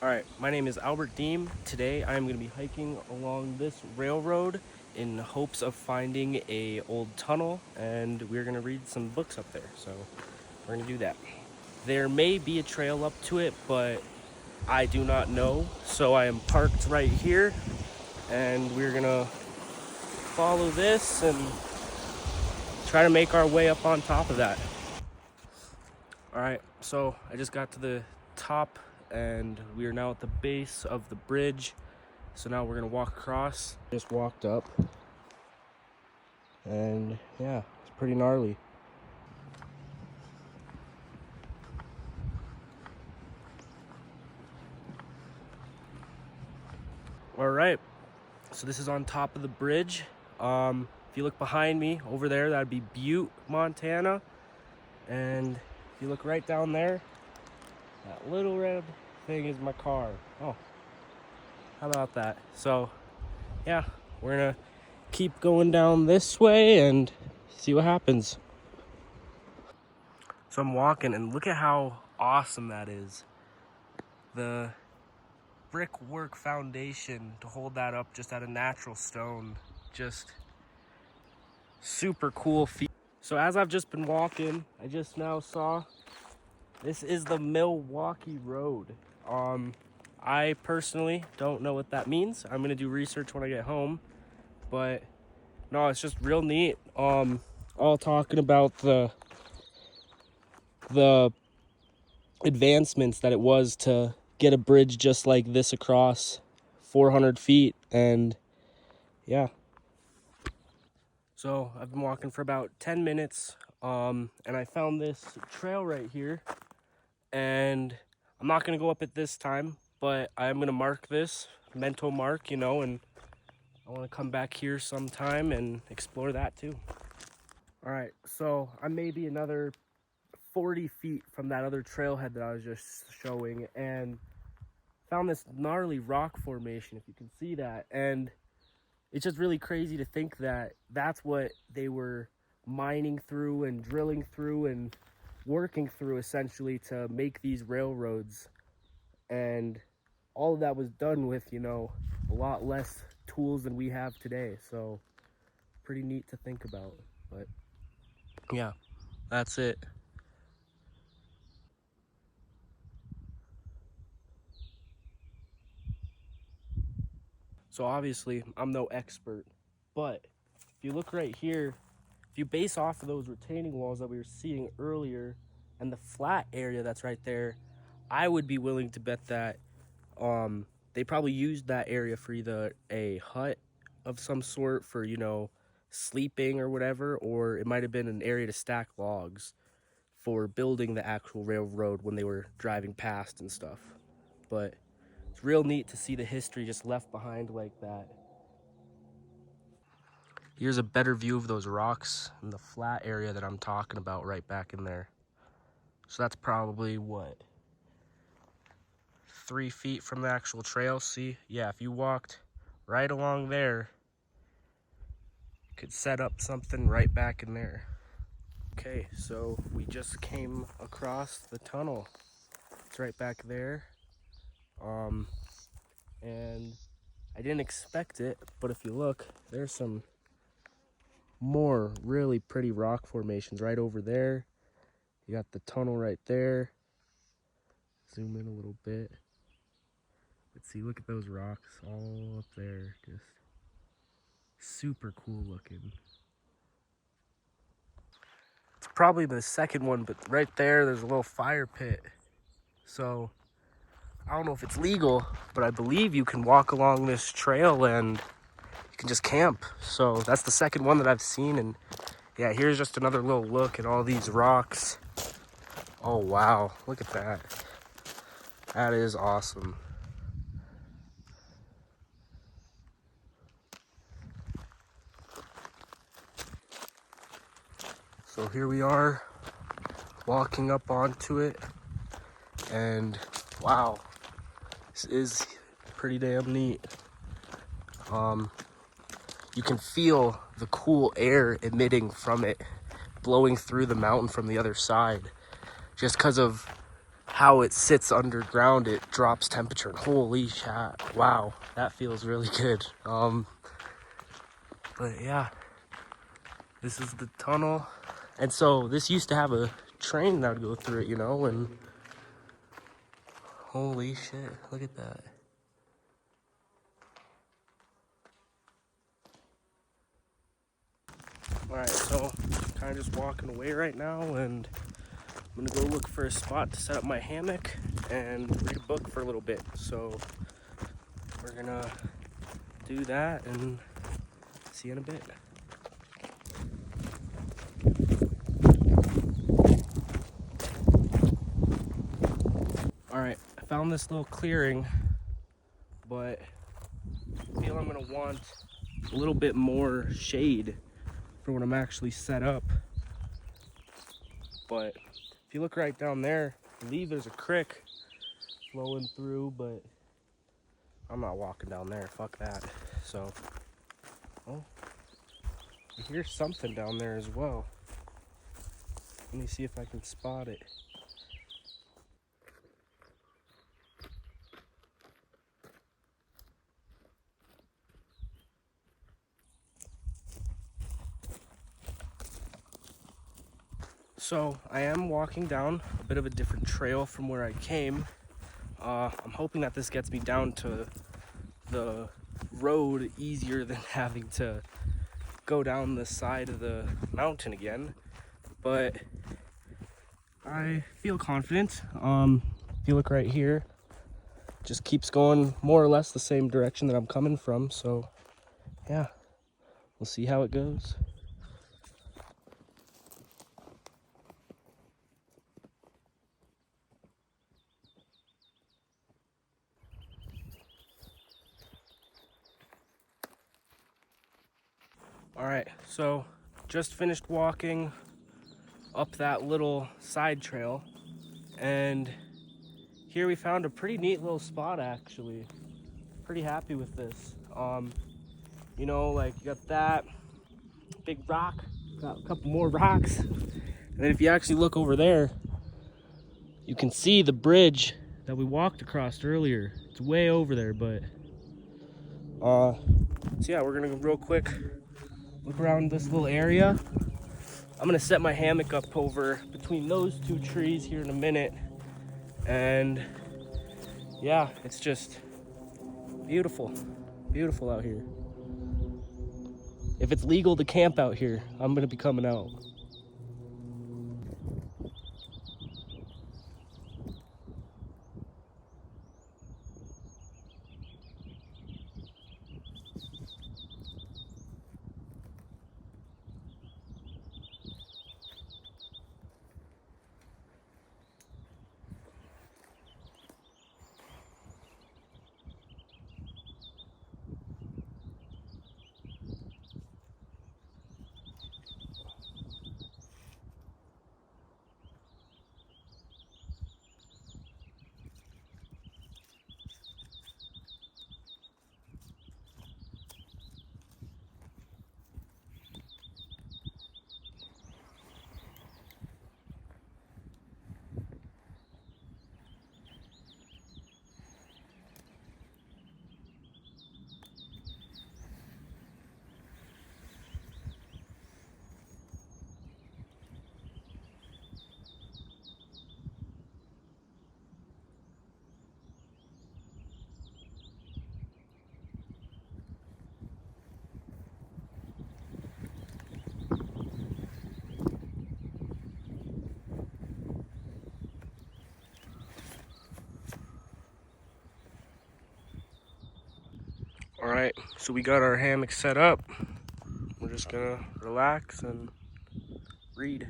All right, my name is Albert Deem. Today I'm going to be hiking along this railroad in hopes of finding a old tunnel, and we're going to read some books up there. So we're going to do that. There may be a trail up to it, but I do not know. So I am parked right here, and we're going to follow this and try to make our way up on top of that. All right, so I just got to the top, and we are now at the base of the bridge. So now we're gonna walk across. Just walked up, and yeah, it's pretty gnarly. All right, so this is on top of the bridge. If you look behind me over there, that'd be Butte, Montana. And if you look right down there, that little red thing is my car. Oh, how about that? So yeah, we're gonna keep going down this way and see what happens. So I'm walking, and look at how awesome that is. The brickwork foundation to hold that up just out of natural stone. Just super cool feat. So as I've just been walking, I just now saw this is the Milwaukee Road. I personally don't know what that means. I'm gonna do research when I get home, but no, it's just real neat. All talking about the advancements that it was to get a bridge just like this across 400 feet, and yeah. So I've been walking for about 10 minutes, and I found this trail right here, and I'm not gonna go up it this time, but I'm gonna mark this, mental mark, and I wanna come back here sometime and explore that too. All right, so I may be another 40 feet from that other trailhead that I was just showing, and found this gnarly rock formation, if you can see that. And it's just really crazy to think that that's what they were mining through and drilling through and working through essentially to make these railroads. And all of that was done with, a lot less tools than we have today. So pretty neat to think about. But yeah, that's it. So obviously I'm no expert, but if you look right here, if you base off of those retaining walls that we were seeing earlier and the flat area that's right there, I would be willing to bet that they probably used that area for either a hut of some sort for, sleeping or whatever, or it might have been an area to stack logs for building the actual railroad when they were driving past and stuff. But it's real neat to see the history just left behind like that. Here's a better view of those rocks and the flat area that I'm talking about right back in there. So that's probably what, 3 feet from the actual trail. See, yeah, if you walked right along there, you could set up something right back in there. Okay, so we just came across the tunnel. It's right back there. And I didn't expect it, but if you look, there's some more really pretty rock formations right over there. You got the tunnel right there. Zoom in a little bit. Let's see, look at those rocks all up there. Just super cool looking. It's probably the second one, but right there's a little fire pit. So I don't know if it's legal, but I believe you can walk along this trail and you can just camp. So that's the second one that I've seen. And yeah, here's just another little look at all these rocks. Oh wow, look at that. That is awesome. So here we are walking up onto it, and wow, this is pretty damn neat. You can feel the cool air emitting from it, blowing through the mountain from the other side, just because of how it sits underground, it drops temperature. And holy shit, wow, that feels really good. But yeah, this is the tunnel. And so this used to have a train that would go through it, you know, and holy shit, look at that. Alright, so kind of just walking away right now, and I'm gonna go look for a spot to set up my hammock and read a book for a little bit. So we're gonna do that and see you in a bit. Alright, I found this little clearing, but I feel I'm gonna want a little bit more shade for when I'm actually set up. But if you look right down there, I believe there's a creek flowing through, but I'm not walking down there, fuck that. So, oh, I hear something down there as well. Let me see if I can spot it. So I am walking down a bit of a different trail from where I came. I'm hoping that this gets me down to the road easier than having to go down the side of the mountain again. But I feel confident. If you look right here, just keeps going more or less the same direction that I'm coming from. So yeah, we'll see how it goes. All right, so just finished walking up that little side trail, and here we found a pretty neat little spot actually. Pretty happy with this. You know, like you got that big rock, got a couple more rocks, and then if you actually look over there, you can see the bridge that we walked across earlier. It's way over there, but so yeah, we're gonna go real quick look around this little area. I'm gonna set my hammock up over between those two trees here in a minute, and yeah, it's just beautiful, beautiful out here. If it's legal to camp out here, I'm gonna be coming out. All right, so we got our hammock set up. We're just gonna relax and read.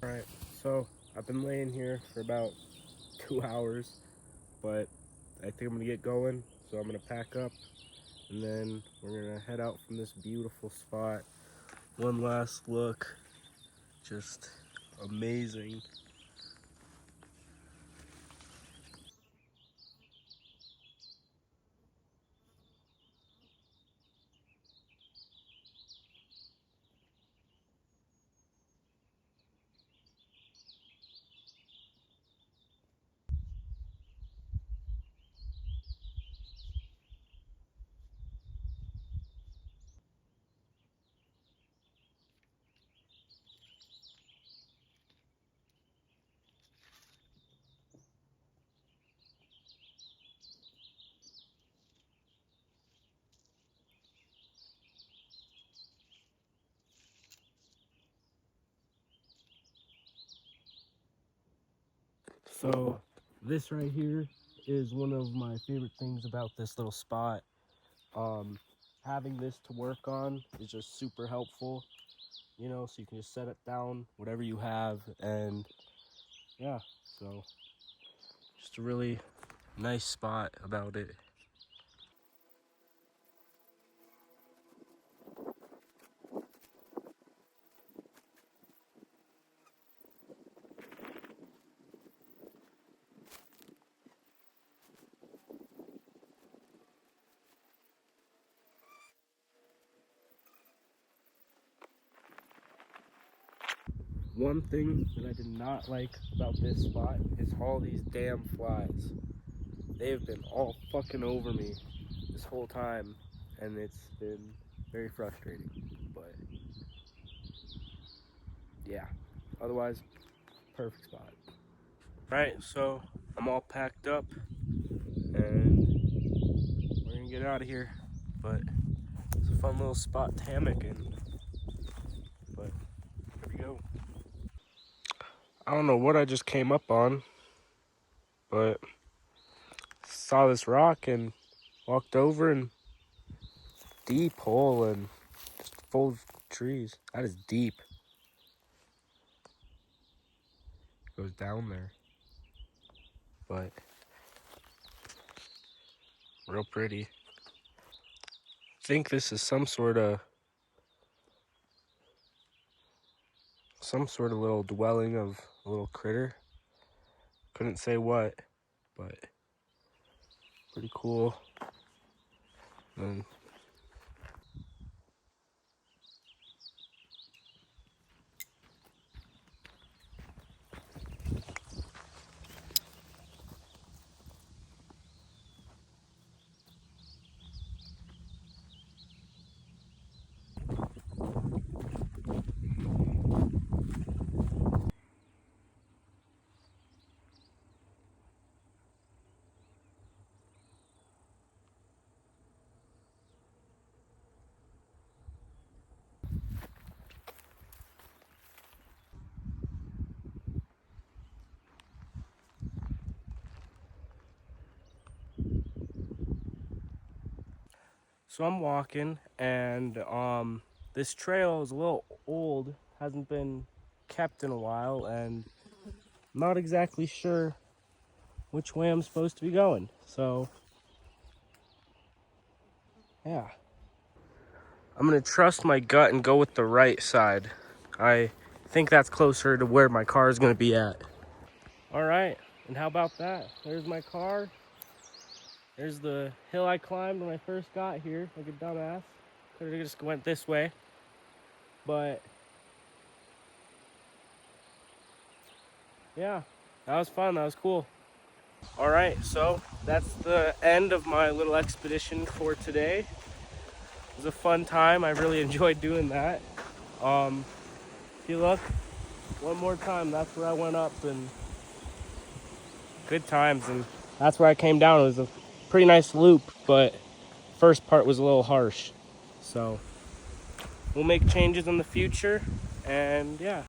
Alright, so I've been laying here for about 2 hours, but I think I'm gonna get going, so I'm gonna pack up and then we're gonna head out from this beautiful spot. One last look, just amazing. So this right here is one of my favorite things about this little spot. Having this to work on is just super helpful, you know, so you can just set it down, whatever you have, and yeah, so just a really nice spot about it. One thing that I did not like about this spot is all these damn flies. They have been all fucking over me this whole time, and it's been very frustrating, but yeah, otherwise, perfect spot. Right, so I'm all packed up, and we're gonna get out of here, but it's a fun little spot to hammock in, but here we go. I don't know what I just came up on, but saw this rock and walked over, and deep hole and just full of trees. That is deep. Goes down there, but real pretty. I think this is some sort of little dwelling of a little critter. Couldn't say what, but pretty cool. And so I'm walking, and this trail is a little old, hasn't been kept in a while, and I'm not exactly sure which way I'm supposed to be going. So yeah, I'm gonna trust my gut and go with the right side. I think that's closer to where my car is gonna be at. All right, and how about that? There's my car. There's the hill I climbed when I first got here, like a dumbass. Could have just went this way, but yeah, that was fun. That was cool. All right, so that's the end of my little expedition for today. It was a fun time. I really enjoyed doing that. If you look one more time, that's where I went up, and good times, and that's where I came down. It was a pretty nice loop, but first part was a little harsh. So we'll make changes in the future, and yeah.